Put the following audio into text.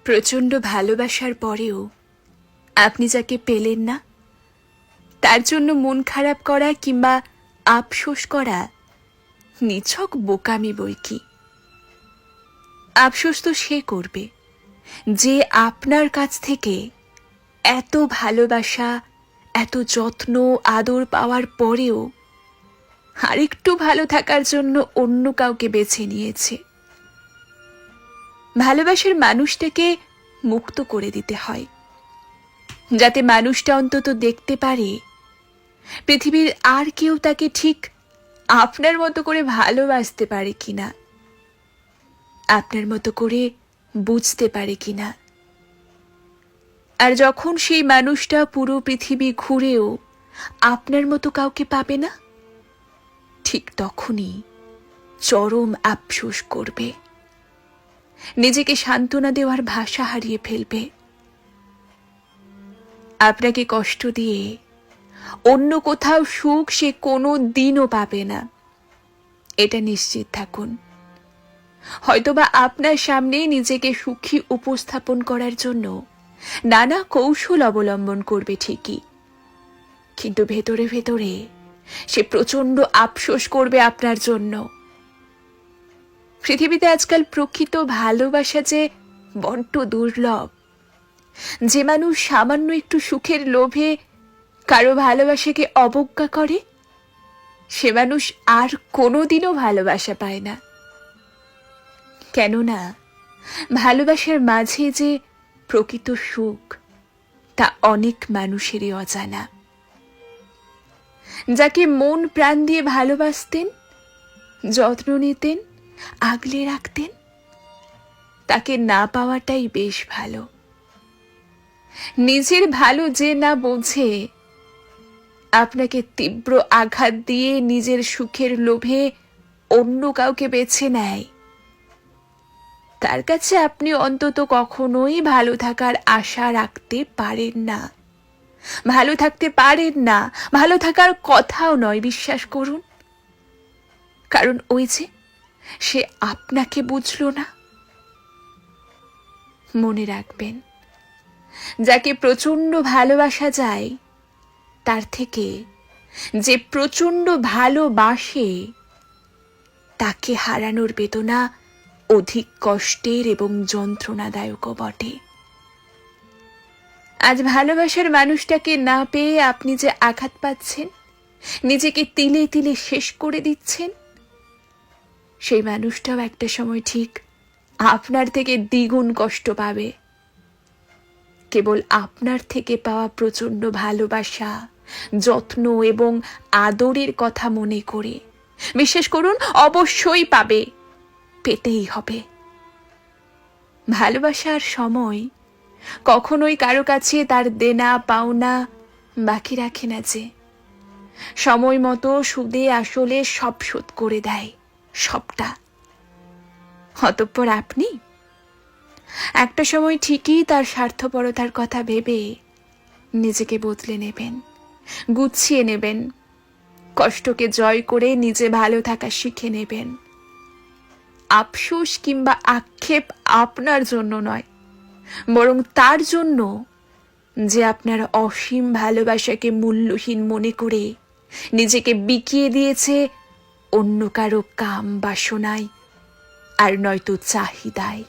প্রচণ্ড ভালোবাসার পরেও আপনি যাকে পেলেন না, তার জন্য মন খারাপ করা কিংবা আফসোস করা নিছক বোকামি বৈকি। আফসোস তো সে করবে যে আপনার কাছ থেকে এত ভালোবাসা, এত যত্ন আদর পাওয়ার পরেও আরেকটু ভালো থাকার জন্য অন্য কাউকে বেছে নিয়েছে। ভালোবাসার মানুষটাকে মুক্ত করে দিতে হয়, যাতে মানুষটা অন্তত দেখতে পারে পৃথিবীর আর কেউ তাকে ঠিক আপনার মতো করে ভালোবাসতে পারে কিনা, আপনার মতো করে বুঝতে পারে কিনা। আর যখন সেই মানুষটা পুরো পৃথিবী ঘুরেও আপনার মতো কাউকে পাবে না, ঠিক তখনই চরম আফসোস করবে, নিজেকে সান্ত্বনা দেওয়ার ভাষা হারিয়ে ফেলবে। আপনাকে কষ্ট দিয়ে অন্য কোথাও সুখ সে কোনো দিনও পাবে না, এটা নিশ্চিত থাকুন। হয়তোবা আপনার সামনে নিজেকে সুখী উপস্থাপন করার জন্য নানা কৌশল অবলম্বন করবে ঠিকই, কিন্তু ভেতরে ভেতরে সে প্রচণ্ড আফসোস করবে আপনার জন্য। পৃথিবীতে আজকাল প্রকৃত ভালোবাসা যে বড্ড দুর্লভ। যে মানুষ সামান্য একটু সুখের লোভে কারো ভালোবাসাকে অবজ্ঞা করে, সে মানুষ আর কোনোদিনও ভালোবাসা পায় না। কেননা ভালোবাসার মাঝে যে প্রকৃত সুখ, তা অনেক মানুষেরই অজানা। যাকে মন প্রাণ দিয়ে ভালোবাসতেন, যত্ন নিতেন, আগলে রাখতেন, তাকে না পাওয়াটাই বেশ ভালো। নিজের ভালো যে না বোঝে, আপনাকে তীব্র আঘাত দিয়ে নিজের সুখের লোভে অন্য কাউকে বেছে নেয়, তার কাছে আপনি অন্তত কখনোই ভালো থাকার আশা রাখতে পারেন না। ভালো থাকতে পারেন না, ভালো থাকার কথাও নয়, বিশ্বাস করুন। কারণ ওই যে সে আপনাকে বুঝলো না। মনে রাখবেন, যাকে প্রচণ্ড ভালোবাসা যায়, তার থেকে যে প্রচণ্ড ভালোবাসে, তাকে হারানোর বেদনা অধিক কষ্টের এবং যন্ত্রণাদায়কও বটে। আজ ভালোবাসার মানুষটাকে না পেয়ে আপনি যে আঘাত পাচ্ছেন, নিজেকে তিলে তিলে শেষ করে দিচ্ছেন, সেই মানুষটাও একটা সময় ঠিক আপনার থেকে দ্বিগুণ কষ্ট পাবে। কেবল আপনার থেকে পাওয়া প্রচণ্ড ভালোবাসা, যত্ন এবং আদরের কথা মনে করে, বিশ্বাস করুন, অবশ্যই পাবে, পেতেই হবে। ভালোবাসার সময় কখনোই কারো কাছে তার দেনা পাওনা বাকি রাখে না, যে সময় মতো সুদে আসলে সব শোধ করে দেয়, সবটা। অতঃপর আপনি একটা সময় ঠিকই তার স্বার্থপরতার কথা ভেবে নিজেকে বদলে নেবেন, গুছিয়ে নেবেন, কষ্টকে জয় করে নিজে ভালো থাকা শিখে নেবেন। আফসোস কিংবা আক্ষেপ আপনার জন্য নয়, বরং তার জন্য যে আপনার অসীম ভালোবাসাকে মূল্যহীন মনে করে নিজেকে বিকিয়ে দিয়েছে অন্য কারো কাম বাসনায়, আর নয়তো চাহিদায়।